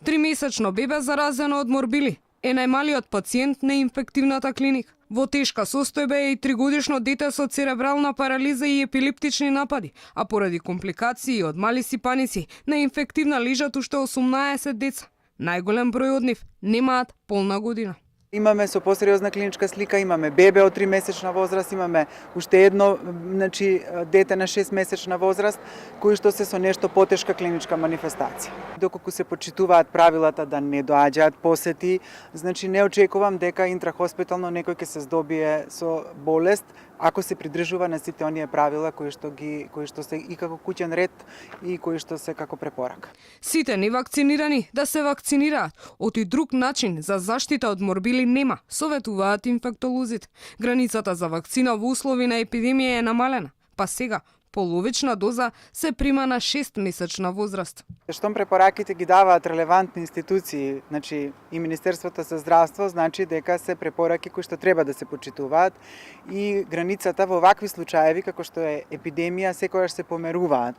Тримесечно бебе заразено од морбили е најмалиот пациент на инфективната клиника. Во тешка состојба е и 3-годишно дете со церебрална парализа и епилептични напади, а поради компликации од мали сипаници на инфективна лежат уште 18 деца. Најголем број од нив немаат полна година. Имаме со посериозна клиничка слика, имаме бебе од 3-месечна возраст, имаме уште едно, дете на 6-месечна возраст, кои што се со нешто потешка клиничка манифестација. Доколку се почитуваат правилата да не доаѓаат посети, не очекувам дека интрахоспитално некој ќе се здобие со болест, ако се придржува на сите оние правила кои што се и како куќен ред и кои што се како препорака. Сите невакцинирани да се вакцинираат, оти друг начин за заштита од морбили нема, советуваат инфектолозите. Границата за вакцина во услови на епидемија е намалена, па сега половична доза се прима на 6-месечна возраст. Штом препораките ги даваат релевантни институции, и Министерството за здравство, дека се препораки кои што треба да се почитуваат и границата во вакви случаеви како што е епидемија секогаш се померуваат.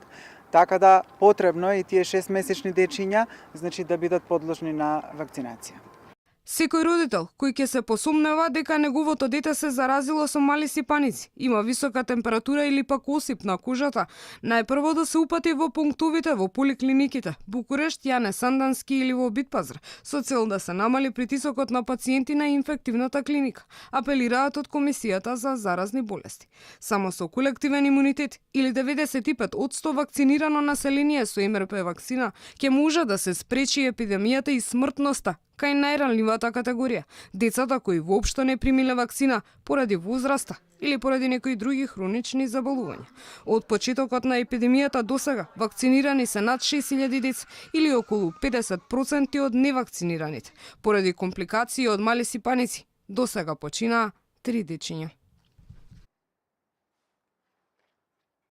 Така да потребно е и тие 6-месечни дечиња да бидат подложни на вакцинација. Секој родител кој ќе се посумнева дека неговото дете се заразило со мали сипаници, има висока температура или пак осип на кожата, најпрво да се упати во пунктовите во поликлиниките Букурешт, Јане Сандански или во Битпазар, со цел да се намали притисокот на пациенти на инфективната клиника, апелираат од Комисијата за заразни болести. Само со колективен имунитет или 95% вакцинирано население со МРП вакцина ќе може да се спречи епидемијата и смртноста кај најранливата категорија, децата кои воопшто не примиле вакцина поради возраста или поради некои други хронични заболувања. Од почетокот на епидемијата досега вакцинирани се над 6000 деца или околу 50% од невакцинираните. Поради компликации од мали сипаници, досега починаа 3 дечиња.